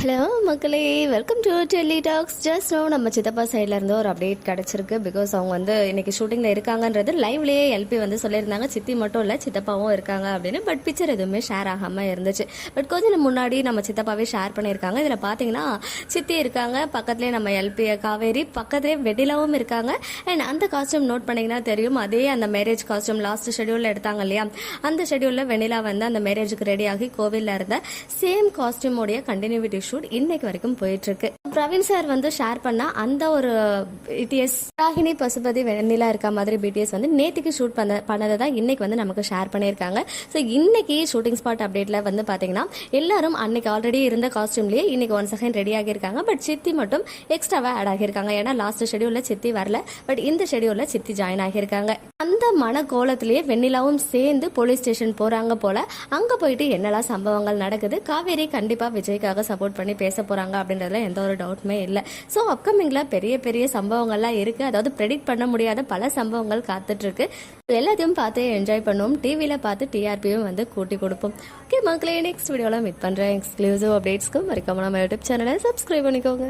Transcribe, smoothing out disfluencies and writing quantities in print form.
Hello மக்களே, welcome to Delhi talks. Just know நம்ம சித்தப்பா சைட்ல இருந்து ஒரு அப்டேட் கிடைச்சிருக்கு. பிகாஸ் அவங்க வந்து இன்னைக்கு ஷூட்டிங்ல இருக்காங்கன்றது லைவ்லயே எல்பி வந்து சொல்லியிருந்தாங்க. சித்தி மட்டும் இல்ல சித்தப்பாவும் இருக்காங்க அப்படின்னு. பட் பிக்சர் எதுவுமே ஷேர் ஆகாம இருந்துச்சு. பட் கொஞ்சம் முன்னாடி நம்ம சித்தப்பாவே ஷேர் பண்ணியிருக்காங்க. இதுல பாத்தீங்கன்னா சித்தி இருக்காங்க, பக்கத்துலேயே நம்ம எல்பி காவேரி, பக்கத்துலேயே வெடிலாவும் இருக்காங்க. அண்ட் அந்த காஸ்டியூம் நோட் பண்ணீங்கன்னா தெரியும், அதே அந்த மேரேஜ் காஸ்டியூம் லாஸ்ட் ஷெடியூல்ல எடுத்தாங்க இல்லையா, அந்த ஷெடியூல்ல வெண்ணிலா வந்து அந்த மேரேஜுக்கு ரெடி ஆகி கோவில்ல இருந்த சேம் காஸ்டியூமோடைய கண்டினியூட்டி ஷூட் இன்னைக்கு வரைக்கும் போயிட்டு இருக்கு. பிரவீன் சார் வந்து ஷேர் பண்ண அந்த ஒரு பிடிஎஸ் ராகினி பசுபதி வெண்ணிலா இருக்க மாதிரி பிடிஎஸ் வந்து நேற்றுக்கு ஷூட் பண்ணதை தான் இன்னைக்கு வந்து நமக்கு ஷேர் பண்ணியிருக்காங்க. ஸோ இன்னைக்கு ஷூட்டிங் ஸ்பாட் அப்டேட்ல வந்து பாத்தீங்கன்னா எல்லாரும் அன்னைக்கு ஆல்ரெடி இருந்த காஸ்டியூம்லயே இன்னைக்கு 1 செகண்ட் ரெடி ஆகியிருக்காங்க. பட் சித்தி மட்டும் எக்ஸ்ட்ராவா ஆட் ஆகியிருக்காங்க. ஏன்னா லாஸ்ட் ஷெடியூல்ல சித்தி வரல, பட் இந்த ஷெடியூல்ல சித்தி ஜாயின் ஆகியிருக்காங்க. அந்த மன கோலத்திலேயே வெண்ணிலாவும் சேர்ந்து போலீஸ் ஸ்டேஷன் போறாங்க போல. அங்க போயிட்டு என்னெல்லாம் சம்பவங்கள் நடக்குது, காவேரி கண்டிப்பா விஜய்க்காக சப்போர்ட் பண்ணி பேச போறாங்க அப்படின்றதுல எந்த ஒரு டவுட்டுமே இல்லை. ஸோ அப்கமிங்ல பெரிய பெரிய சம்பவங்கள்லாம் இருக்கு. அதாவது ப்ரெடிக்ட் பண்ண முடியாத பல சம்பவங்கள் காத்துட்டு இருக்கு. எல்லாத்தையும் பார்த்து என்ஜாய் பண்ணுவோம். டிவியில பார்த்து டிஆர்பியும் வந்து கூட்டி கொடுப்போம். ஓகே மக்களே, நெக்ஸ்ட் வீடியோல மீட் பண்றேன். எக்ஸ்க்ளூசிவ் அப்டேட்ஸ்க்கு மறக்காம நம்ம யூடியூப் சேனலை சப்ஸ்கிரைப் பண்ணிக்கோங்க.